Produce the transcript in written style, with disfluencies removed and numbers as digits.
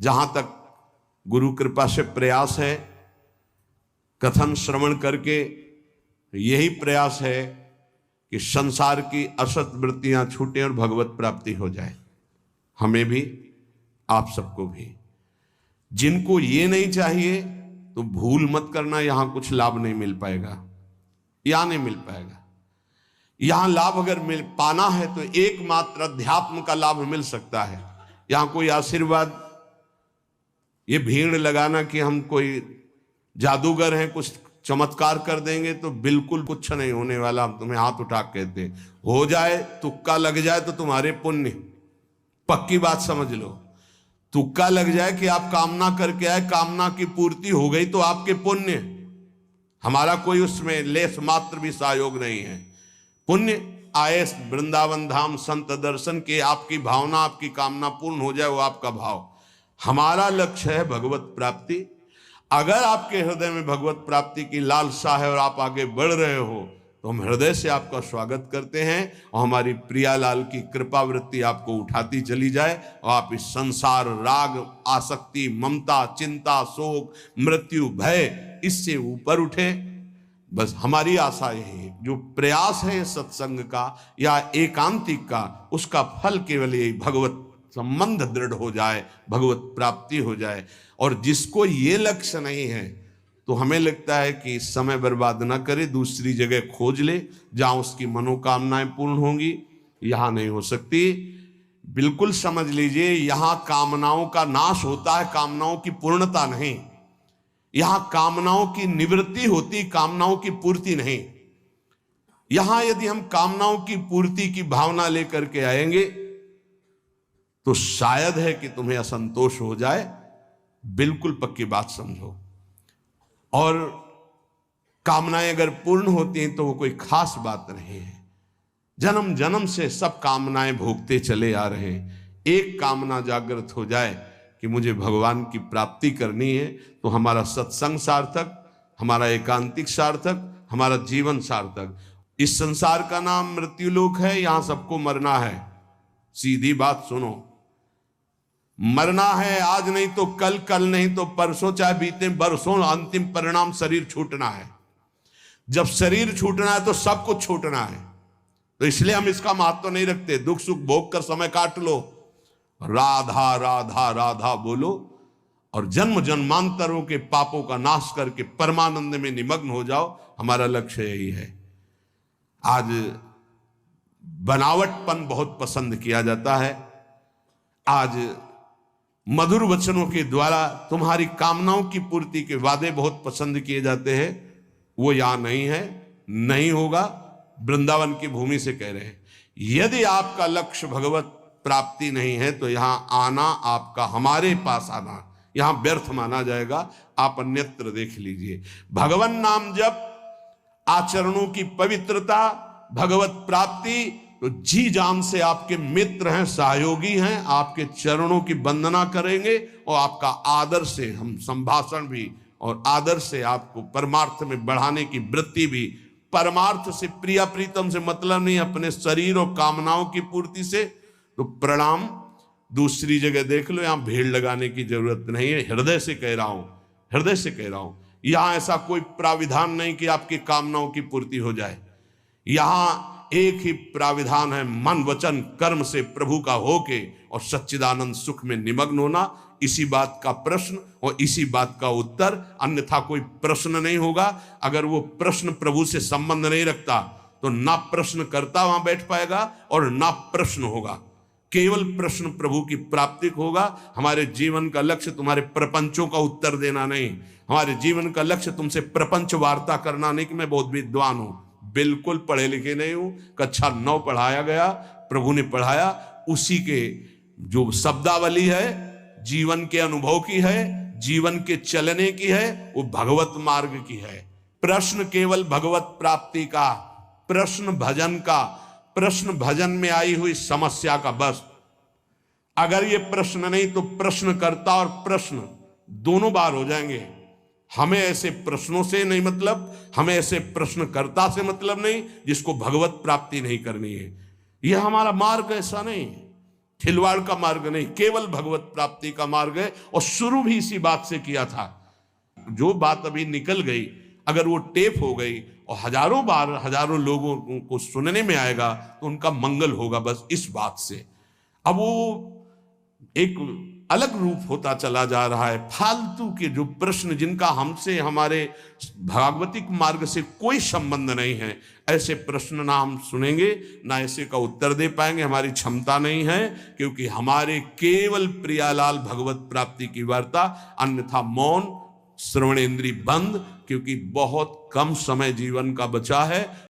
जहां तक गुरु कृपा से प्रयास है, कथन श्रवण करके यही प्रयास है कि संसार की असत वृत्तियां छूटें और भगवत प्राप्ति हो जाए। हमें भी, आप सबको भी। जिनको ये नहीं चाहिए तो भूल मत करना, यहां कुछ लाभ नहीं मिल पाएगा, यहां नहीं मिल पाएगा। यहां लाभ अगर मिल पाना है तो एकमात्र अध्यात्म का लाभ मिल सकता है। यहां कोई आशीर्वाद, ये भीड़ लगाना कि हम कोई जादूगर हैं, कुछ चमत्कार कर देंगे, तो बिल्कुल कुछ नहीं होने वाला। हम तुम्हें हाथ उठा कहते, हो जाए, तुक्का लग जाए तो तुम्हारे पुण्य, पक्की बात समझ लो। तुक्का लग जाए कि आप कामना करके आए, कामना की पूर्ति हो गई तो आपके पुण्य, हमारा कोई उसमें लेस मात्र भी सहयोग नहीं है। पुण्य आए वृंदावन धाम संत दर्शन के, आपकी भावना, आपकी कामना पूर्ण हो जाए, वो आपका भाव। हमारा लक्ष्य है भगवत प्राप्ति। अगर आपके हृदय में भगवत प्राप्ति की लालसा है और आप आगे बढ़ रहे हो तो हम हृदय से आपका स्वागत करते हैं और हमारी प्रियालाल की कृपा वृत्ति आपको उठाती चली जाए और आप इस संसार, राग, आसक्ति, ममता, चिंता, शोक, मृत्यु, भय, इससे ऊपर उठे। बस हमारी आशा यही है। जो प्रयास है सत्संग का या एकांतिक का, उसका फल केवल यही, भगवत संबंध दृढ़ हो जाए, भगवत प्राप्ति हो जाए। और जिसको ये लक्ष्य नहीं है तो हमें लगता है कि समय बर्बाद ना करे, दूसरी जगह खोज ले जहां उसकी मनोकामनाएं पूर्ण होंगी। यहां नहीं हो सकती। बिल्कुल समझ लीजिए, यहां कामनाओं का नाश होता है, कामनाओं की पूर्णता नहीं। यहां कामनाओं की निवृत्ति होती, कामनाओं की पूर्ति नहीं। यहां यदि हम कामनाओं की पूर्ति की भावना लेकर के आएंगे तो शायद है कि तुम्हें असंतोष हो जाए। बिल्कुल पक्की बात समझो। और कामनाएं अगर पूर्ण होती हैं तो वो कोई खास बात नहीं है। जन्म जन्म से सब कामनाएं भोगते चले आ रहे हैं। एक कामना जागृत हो जाए कि मुझे भगवान की प्राप्ति करनी है, तो हमारा सत्संग सार्थक, हमारा एकांतिक सार्थक, हमारा जीवन सार्थक। इस संसार का नाम मृत्युलोक है, यहां सबको मरना है। सीधी बात सुनो, मरना है, आज नहीं तो कल, कल नहीं तो परसों, चाहे बीते बरसों, अंतिम परिणाम शरीर छूटना है। जब शरीर छूटना है तो सब कुछ छूटना है। तो इसलिए हम इसका महत्व नहीं रखते। दुख सुख भोग कर समय काट लो, राधा राधा राधा बोलो और जन्म जन्मांतरों के पापों का नाश करके परमानंद में निमग्न हो जाओ। हमारा लक्ष्य यही है। आज बनावटपन बहुत पसंद किया जाता है। आज मधुर वचनों के द्वारा तुम्हारी कामनाओं की पूर्ति के वादे बहुत पसंद किए जाते हैं। वो यहां नहीं है, नहीं होगा। वृंदावन की भूमि से कह रहे हैं, यदि आपका लक्ष्य भगवत प्राप्ति नहीं है तो यहां आना आपका, हमारे पास आना यहां व्यर्थ माना जाएगा। आप अन्यत्र देख लीजिए। भगवान नाम जप, आचरणों की पवित्रता, भगवत प्राप्ति, तो जी जान से आपके मित्र हैं, सहयोगी हैं, आपके चरणों की वंदना करेंगे और आपका आदर से हम संभाषण भी और आदर से आपको परमार्थ में बढ़ाने की वृत्ति भी। परमार्थ से, प्रिया प्रीतम से मतलब नहीं, अपने शरीर और कामनाओं की पूर्ति से। तो प्रणाम, दूसरी जगह देख लो, यहां भीड़ लगाने की जरूरत नहीं है। हृदय से कह रहा हूं, हृदय से कह रहा हूं। यहां ऐसा कोई प्राविधान नहीं कि आपकी कामनाओं की पूर्ति हो जाए। यहां एक ही प्राविधान है, मन वचन कर्म से प्रभु का होके और सच्चिदानंद सुख में निमग्न होना। इसी बात का प्रश्न और इसी बात का उत्तर, अन्यथा कोई प्रश्न नहीं होगा। अगर वो प्रश्न प्रभु से संबंध नहीं रखता तो ना प्रश्न करता वहां बैठ पाएगा और ना प्रश्न होगा। केवल प्रश्न प्रभु की प्राप्ति को होगा। हमारे जीवन का लक्ष्य तुम्हारे प्रपंचों का उत्तर देना नहीं। हमारे जीवन का लक्ष्य तुमसे प्रपंच वार्ता करना नहीं कि मैं बहुत विद्वान हूं। बिल्कुल पढ़े लिखे नहीं हूं। कक्षा 9 पढ़ाया गया, प्रभु ने पढ़ाया, उसी के जो शब्दावली है, जीवन के अनुभव की है, जीवन के चलने की है, वो भगवत मार्ग की है। प्रश्न केवल भगवत प्राप्ति का, प्रश्न भजन का, प्रश्न भजन में आई हुई समस्या का। बस अगर ये प्रश्न नहीं तो प्रश्नकर्ता और प्रश्न दोनों बार हो जाएंगे। हमें ऐसे प्रश्नों से नहीं मतलब, हमें ऐसे प्रश्नकर्ता से मतलब नहीं जिसको भगवत प्राप्ति नहीं करनी है। यह हमारा मार्ग ऐसा नहीं। खिलवाड़ का मार्ग नहीं, केवल भगवत प्राप्ति का मार्ग है। और शुरू भी इसी बात से किया था। जो बात अभी निकल गई, अगर वो टेप हो गई और हजारों बार हजारों लोगों को सुनने में आएगा तो उनका मंगल होगा, बस इस बात से। अब वो एक अलग रूप होता चला जा रहा है। फालतू के जो प्रश्न जिनका हमसे, हमारे भागवतिक मार्ग से कोई संबंध नहीं है, ऐसे प्रश्न ना हम सुनेंगे, ना ऐसे का उत्तर दे पाएंगे, हमारी क्षमता नहीं है। क्योंकि हमारे केवल प्रियालाल भगवत प्राप्ति की वार्ता, अन्यथा मौन, श्रवणेंद्री बंद। क्योंकि बहुत कम समय जीवन का बचा है।